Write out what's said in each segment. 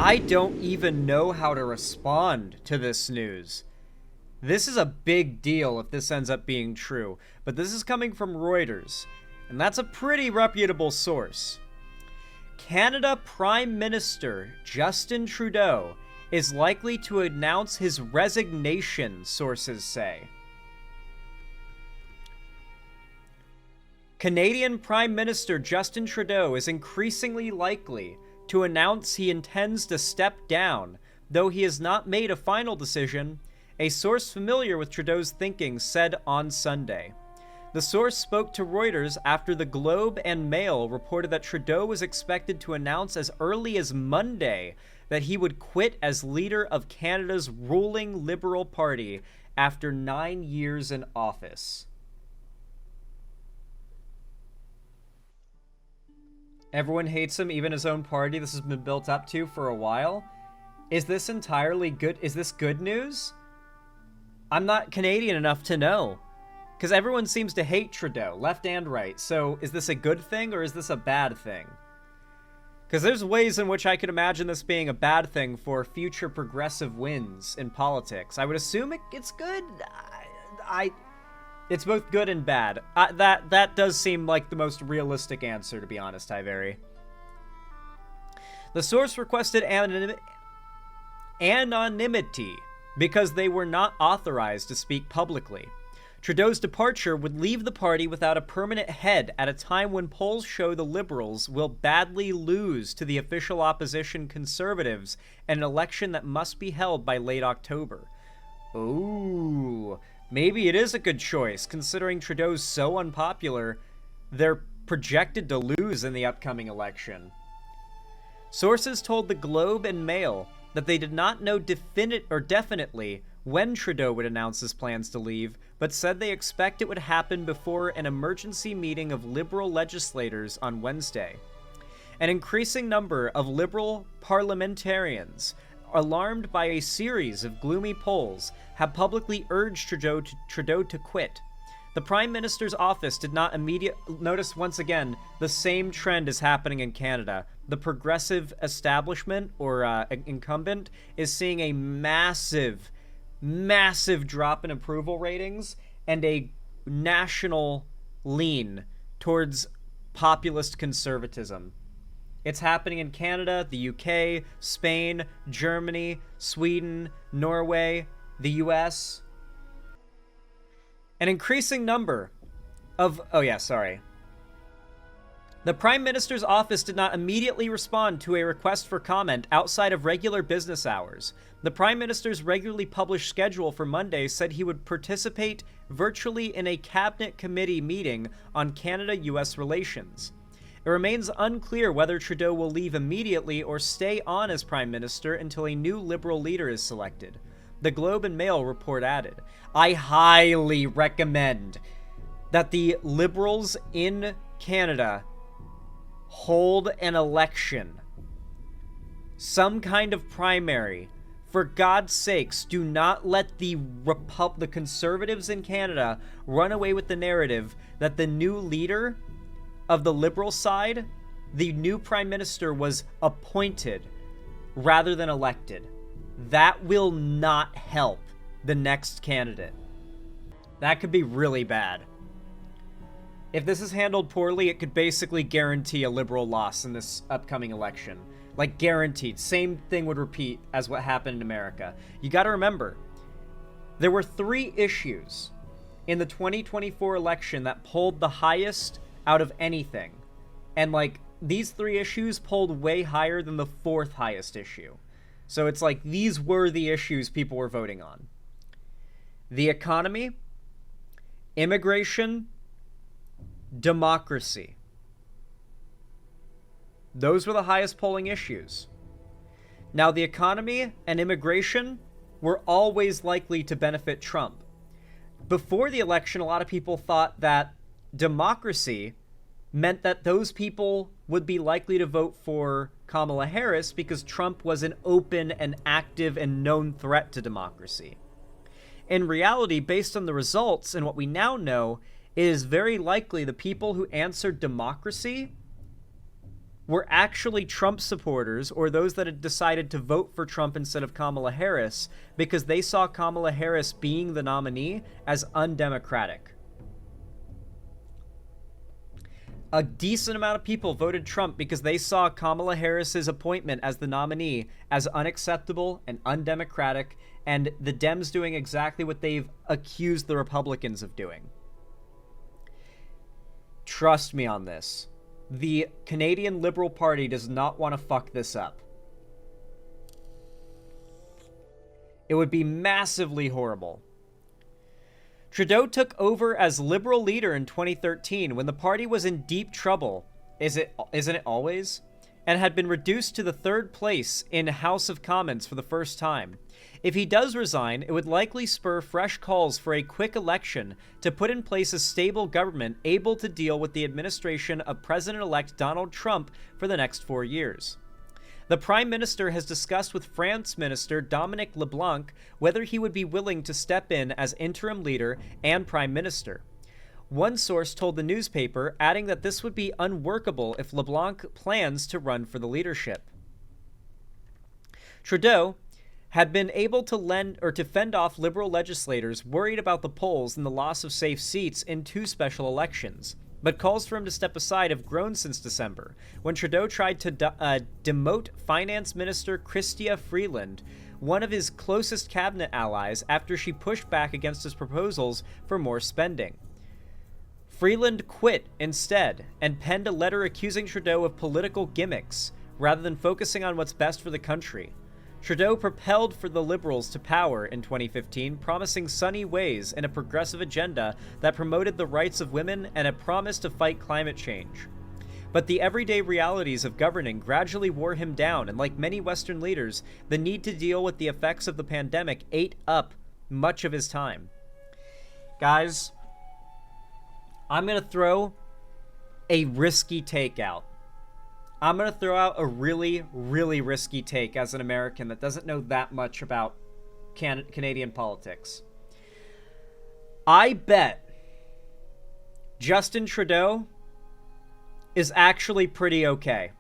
I don't even know how to respond to this news. This is a big deal if this ends up being true, but this is coming from Reuters, and that's a pretty reputable source. Canada Prime Minister Justin Trudeau is likely to announce his resignation, sources say. Canadian Prime Minister Justin Trudeau is increasingly likely to announce he intends to step down, though he has not made a final decision, a source familiar with Trudeau's thinking said on Sunday. The source spoke to Reuters after the Globe and Mail reported that Trudeau was expected to announce as early as Monday that he would quit as leader of Canada's ruling Liberal Party after 9 years in office. Everyone hates him, even his own party. This has been built up to for a while. Is this entirely good? Is this good news? I'm not Canadian enough to know. Because everyone seems to hate Trudeau, left and right. So is this a good thing or is this a bad thing? Because there's ways in which I could imagine this being a bad thing for future progressive wins in politics. I would assume it's good. It's both good and bad. That does seem like the most realistic answer, to be honest, Iveri. The source requested anonymity because they were not authorized to speak publicly. Trudeau's departure would leave the party without a permanent head at a time when polls show the Liberals will badly lose to the official opposition Conservatives in an election that must be held by late October. Ooh, maybe it is a good choice, considering Trudeau's so unpopular, they're projected to lose in the upcoming election. Sources told the Globe and Mail that they did not know definitely when Trudeau would announce his plans to leave, but said they expect it would happen before an emergency meeting of Liberal legislators on Wednesday. An increasing number of Liberal parliamentarians, alarmed by a series of gloomy polls, have publicly urged Trudeau to quit. The Prime Minister's office did not notice once again the same trend is happening in Canada. The progressive establishment, or incumbent, is seeing a massive drop in approval ratings and a national lean towards populist conservatism. It's happening in Canada, the UK, Spain, Germany, Sweden, Norway, the US. An increasing number of... The Prime Minister's office did not immediately respond to a request for comment outside of regular business hours. The Prime Minister's regularly published schedule for Monday said he would participate virtually in a cabinet committee meeting on Canada-US relations. It remains unclear whether Trudeau will leave immediately or stay on as Prime Minister until a new Liberal leader is selected. The Globe and Mail report added, I highly recommend that the Liberals in Canada hold an election. Some kind of primary. For God's sakes, do not let the Conservatives in Canada run away with the narrative that the new leader of the Liberal side, the new Prime Minister, was appointed rather than elected. That will not help the next candidate. That could be really bad. If this is handled poorly, it could basically guarantee a Liberal loss in this upcoming election. Like, guaranteed. Same thing would repeat as what happened in America. You gotta remember, there were 3 issues in the 2024 election that polled the highest out of anything. And, like, these 3 issues polled way higher than the 4th highest issue. So it's like, these were the issues people were voting on. The economy, immigration, democracy. Those were the highest polling issues. Now, the economy and immigration were always likely to benefit Trump. Before the election, a lot of people thought that democracy meant that those people would be likely to vote for Kamala Harris because Trump was an open and active and known threat to democracy. In reality, based on the results and what we now know, it is very likely the people who answered democracy were actually Trump supporters or those that had decided to vote for Trump instead of Kamala Harris because they saw Kamala Harris being the nominee as undemocratic. A decent amount of people voted Trump because they saw Kamala Harris's appointment as the nominee as unacceptable and undemocratic, and the Dems doing exactly what they've accused the Republicans of doing. Trust me on this. The Canadian Liberal Party does not want to fuck this up. It would be massively horrible. Trudeau took over as Liberal leader in 2013 when the party was in deep trouble, isn't it always? And had been reduced to the third place in House of Commons for the first time. If he does resign, it would likely spur fresh calls for a quick election to put in place a stable government able to deal with the administration of President-elect Donald Trump for the next 4 years. The Prime Minister has discussed with France Minister Dominic LeBlanc whether he would be willing to step in as interim leader and Prime Minister. One source told the newspaper, adding that this would be unworkable if LeBlanc plans to run for the leadership. Trudeau had been able to fend off Liberal legislators worried about the polls and the loss of safe seats in 2 special elections. But calls for him to step aside have grown since December, when Trudeau tried to demote Finance Minister Chrystia Freeland, one of his closest cabinet allies, after she pushed back against his proposals for more spending. Freeland quit instead, and penned a letter accusing Trudeau of political gimmicks, rather than focusing on what's best for the country. Trudeau propelled for the Liberals to power in 2015, promising sunny ways and a progressive agenda that promoted the rights of women and a promise to fight climate change. But the everyday realities of governing gradually wore him down, and like many Western leaders, the need to deal with the effects of the pandemic ate up much of his time. Guys, I'm going to throw a risky take out. I'm going to throw out a really, really risky take as an American that doesn't know that much about Canadian politics. I bet Justin Trudeau is actually pretty okay.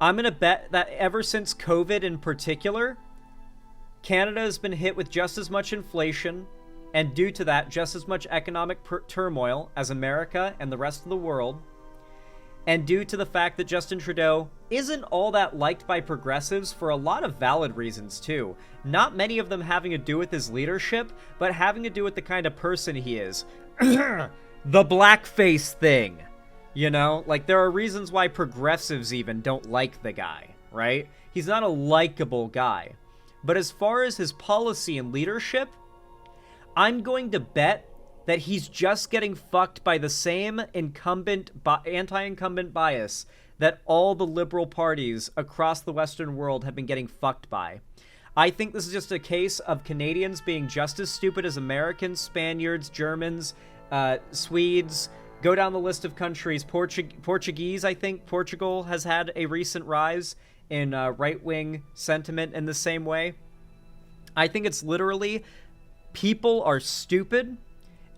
I'm going to bet that ever since COVID in particular, Canada has been hit with just as much inflation, and due to that, just as much economic turmoil as America and the rest of the world. And due to the fact that Justin Trudeau isn't all that liked by progressives for a lot of valid reasons too. Not many of them having to do with his leadership, but having to do with the kind of person he is. The blackface thing. You know? Like, there are reasons why progressives even don't like the guy, right? He's not a likable guy. But as far as his policy and leadership, I'm going to bet that he's just getting fucked by the same anti-incumbent bias that all the liberal parties across the Western world have been getting fucked by. I think this is just a case of Canadians being just as stupid as Americans, Spaniards, Germans, Swedes. Go down the list of countries. Portuguese, I think. Portugal has had a recent rise in right-wing sentiment in the same way. I think it's literally people are stupid,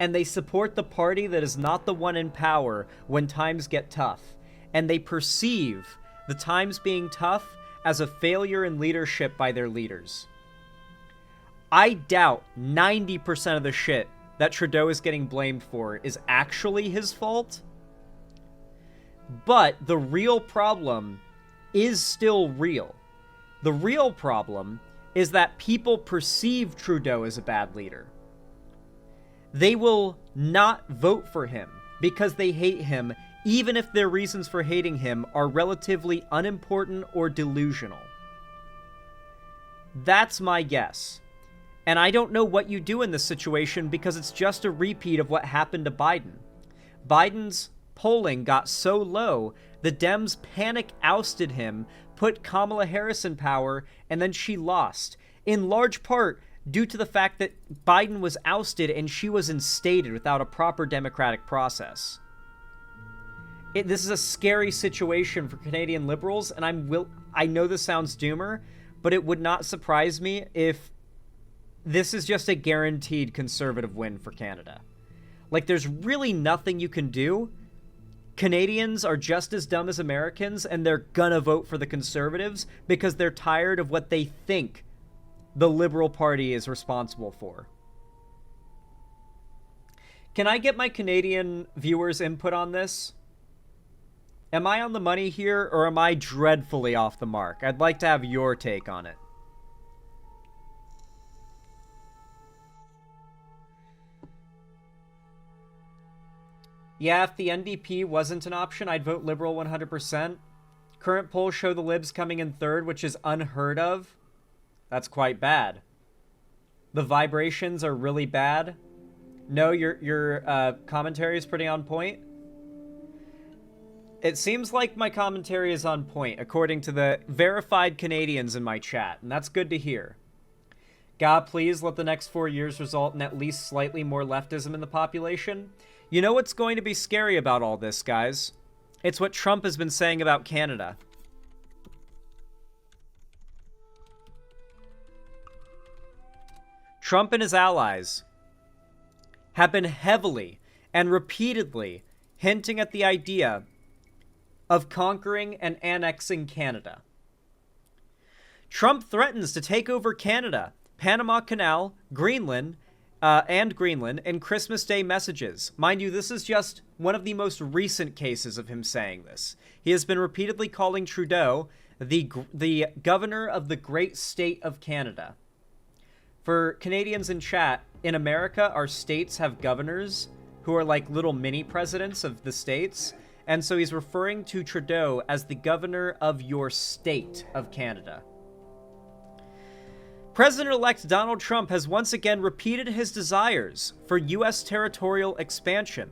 and they support the party that is not the one in power when times get tough. And they perceive the times being tough as a failure in leadership by their leaders. I doubt 90% of the shit that Trudeau is getting blamed for is actually his fault. But the real problem is still real. The real problem is that people perceive Trudeau as a bad leader. They will not vote for him because they hate him, even if their reasons for hating him are relatively unimportant or delusional. That's my guess. And I don't know what you do in this situation because it's just a repeat of what happened to Biden. Biden's polling got so low, the Dems panic ousted him, put Kamala Harris in power, and then she lost. In large part due to the fact that Biden was ousted and she was instated without a proper democratic process. This is a scary situation for Canadian Liberals, and I know this sounds doomer, but it would not surprise me if this is just a guaranteed conservative win for Canada. Like, there's really nothing you can do. Canadians are just as dumb as Americans, and they're gonna vote for the Conservatives because they're tired of what they think the Liberal Party is responsible for. Can I get my Canadian viewers' input on this? Am I on the money here, or am I dreadfully off the mark? I'd like to have your take on it. Yeah, if the NDP wasn't an option, I'd vote Liberal 100%. Current polls show the Libs coming in third, which is unheard of. That's quite bad. The vibrations are really bad. No, your commentary is pretty on point. It seems like my commentary is on point, according to the verified Canadians in my chat, and that's good to hear. God, please let the next 4 years result in at least slightly more leftism in the population. You know what's going to be scary about all this, guys? It's what Trump has been saying about Canada. Trump and his allies have been heavily and repeatedly hinting at the idea of conquering and annexing Canada. Trump threatens to take over Canada, Panama Canal, Greenland, in Christmas Day messages. Mind you, this is just one of the most recent cases of him saying this. He has been repeatedly calling Trudeau the governor of the great state of Canada. For Canadians in chat, in America, our states have governors who are like little mini presidents of the states. And so he's referring to Trudeau as the governor of your state of Canada. President-elect Donald Trump has once again repeated his desires for U.S. territorial expansion.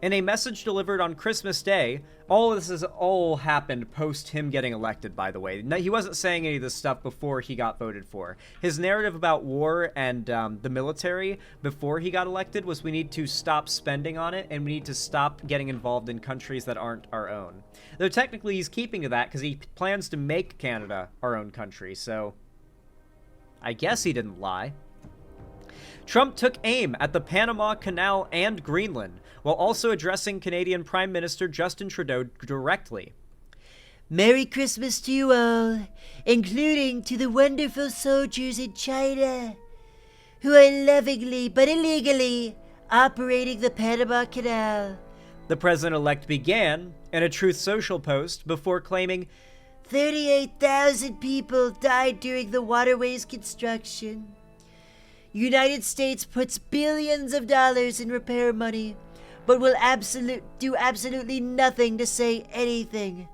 In a message delivered on Christmas Day, all of this has all happened post him getting elected, by the way. He wasn't saying any of this stuff before he got voted for. His narrative about war and the military before he got elected was we need to stop spending on it and we need to stop getting involved in countries that aren't our own. Though technically he's keeping to that because he plans to make Canada our own country, so I guess he didn't lie. Trump took aim at the Panama Canal and Greenland, while also addressing Canadian Prime Minister Justin Trudeau directly. Merry Christmas to you all, including to the wonderful soldiers in China, who are lovingly but illegally operating the Panama Canal. The president-elect began in a Truth Social post before claiming 38,000 people died during the waterway's construction. United States puts billions of dollars in repair money, but will do absolutely nothing to say anything.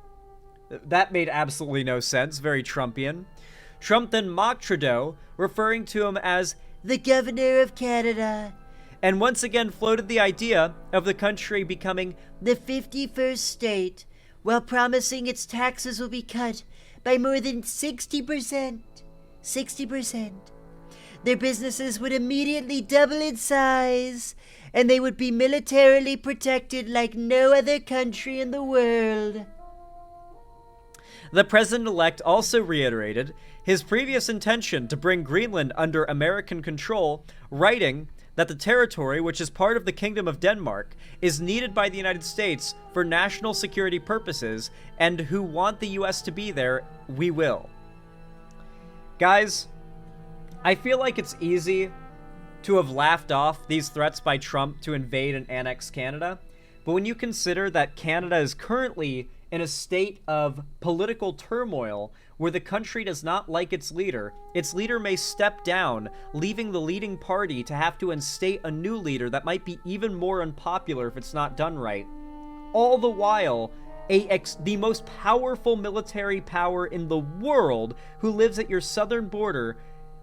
That made absolutely no sense. Very Trumpian. Trump then mocked Trudeau, referring to him as the governor of Canada, and once again floated the idea of the country becoming the 51st state, while promising its taxes will be cut by more than 60%. 60%. Their businesses would immediately double in size, and they would be militarily protected like no other country in the world. The president-elect also reiterated his previous intention to bring Greenland under American control, writing that the territory, which is part of the Kingdom of Denmark, is needed by the United States for national security purposes, and who want the U.S. to be there, we will. Guys, I feel like it's easy to have laughed off these threats by Trump to invade and annex Canada, but when you consider that Canada is currently in a state of political turmoil where the country does not like its leader may step down, leaving the leading party to have to instate a new leader that might be even more unpopular if it's not done right. All the while, the most powerful military power in the world who lives at your southern border,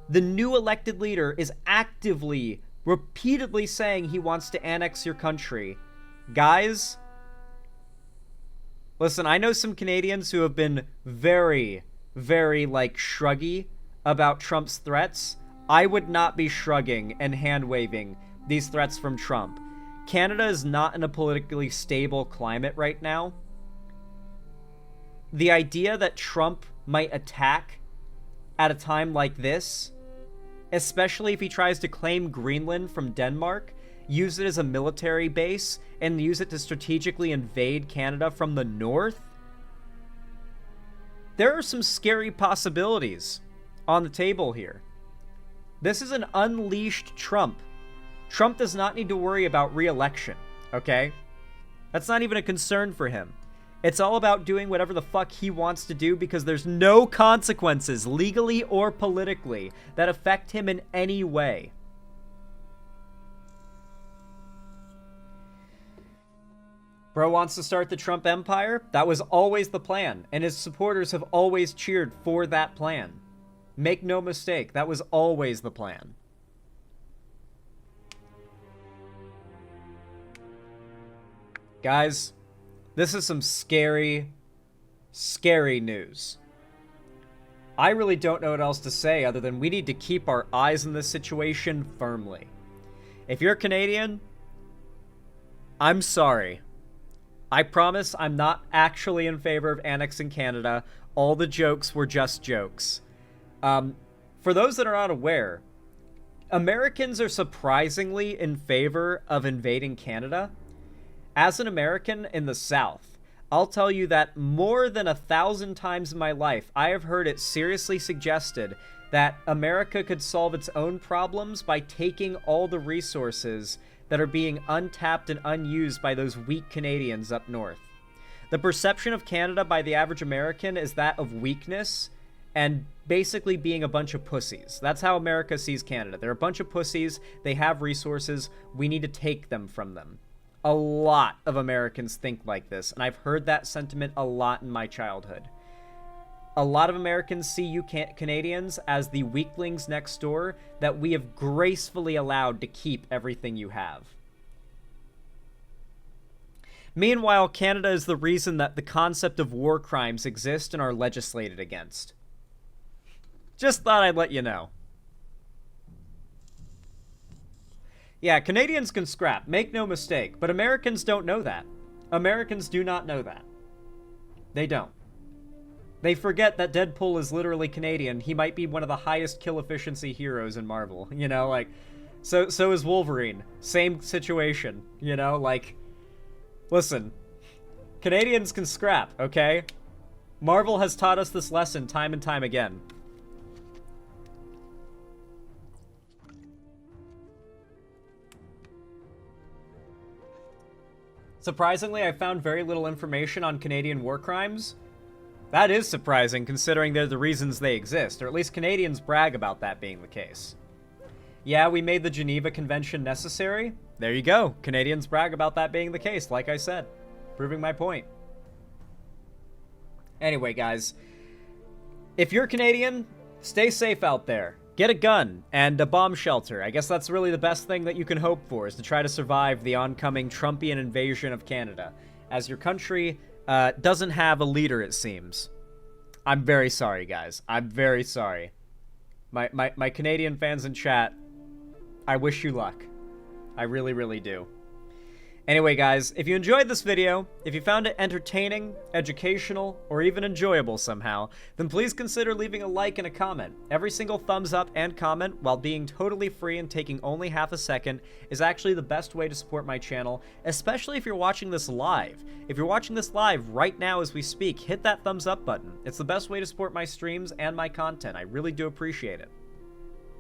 the new elected leader is actively, repeatedly saying he wants to annex your country. Guys, listen, I know some Canadians who have been very, very, shruggy about Trump's threats. I would not be shrugging and hand-waving these threats from Trump. Canada is not in a politically stable climate right now. The idea that Trump might attack at a time like this, especially if he tries to claim Greenland from Denmark, use it as a military base, and use it to strategically invade Canada from the north? There are some scary possibilities on the table here. This is an unleashed Trump. Trump does not need to worry about re-election, okay? That's not even a concern for him. It's all about doing whatever the fuck he wants to do because there's no consequences, legally or politically, that affect him in any way. Bro wants to start the Trump empire? That was always the plan, and his supporters have always cheered for that plan. Make no mistake, that was always the plan. Guys, this is some scary, scary news. I really don't know what else to say other than we need to keep our eyes on this situation firmly. If you're Canadian, I'm sorry. I promise I'm not actually in favor of annexing Canada. All the jokes were just jokes. For those that are not aware, Americans are surprisingly in favor of invading Canada. As an American in the South, I'll tell you that more than 1,000 times in my life, I have heard it seriously suggested that America could solve its own problems by taking all the resources that are being untapped and unused by those weak Canadians up north. The perception of Canada by the average American is that of weakness and basically being a bunch of pussies. That's how America sees Canada. They're a bunch of pussies. They have resources. We need to take them from them. A lot of Americans think like this, and I've heard that sentiment a lot in my childhood. A lot of Americans see you Canadians as the weaklings next door that we have gracefully allowed to keep everything you have. Meanwhile, Canada is the reason that the concept of war crimes exist and are legislated against. Just thought I'd let you know. Yeah, Canadians can scrap, make no mistake, but Americans don't know that. Americans do not know that. They don't. They forget that Deadpool is literally Canadian. He might be one of the highest kill efficiency heroes in Marvel, you know, like, so is Wolverine. Same situation, you know, like, listen, Canadians can scrap, okay? Marvel has taught us this lesson time and time again. Surprisingly, I found very little information on Canadian war crimes. That is surprising, considering they're the reasons they exist, or at least Canadians brag about that being the case. Yeah, we made the Geneva Convention necessary. There you go. Canadians brag about that being the case, like I said. Proving my point. Anyway, guys. If you're Canadian, stay safe out there. Get a gun and a bomb shelter. I guess that's really the best thing that you can hope for, is to try to survive the oncoming Trumpian invasion of Canada, as your country doesn't have a leader, it seems. I'm very sorry, guys. I'm very sorry. My Canadian fans in chat, I wish you luck. I really, really do. Anyway, guys, if you enjoyed this video, if you found it entertaining, educational, or even enjoyable somehow, then please consider leaving a like and a comment. Every single thumbs up and comment, while being totally free and taking only half a second, is actually the best way to support my channel, especially if you're watching this live. If you're watching this live right now as we speak, hit that thumbs up button. It's the best way to support my streams and my content. I really do appreciate it.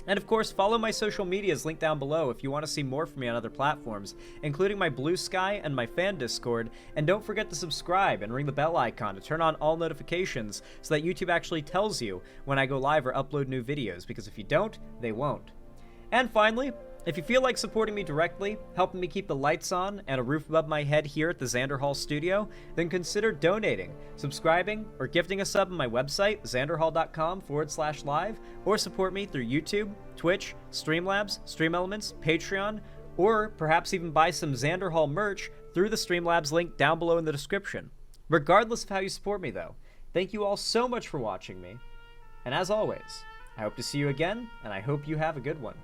And of course, follow my social medias linked down below if you want to see more from me on other platforms, including my Blue Sky and my fan Discord, and don't forget to subscribe and ring the bell icon to turn on all notifications so that YouTube actually tells you when I go live or upload new videos, because if you don't, they won't. And finally, if you feel like supporting me directly, helping me keep the lights on and a roof above my head here at the Xander Hall studio, then consider donating, subscribing, or gifting a sub on my website, xanderhall.com/live, or support me through YouTube, Twitch, Streamlabs, StreamElements, Patreon, or perhaps even buy some Xander Hall merch through the Streamlabs link down below in the description. Regardless of how you support me, though, thank you all so much for watching me, and as always, I hope to see you again, and I hope you have a good one.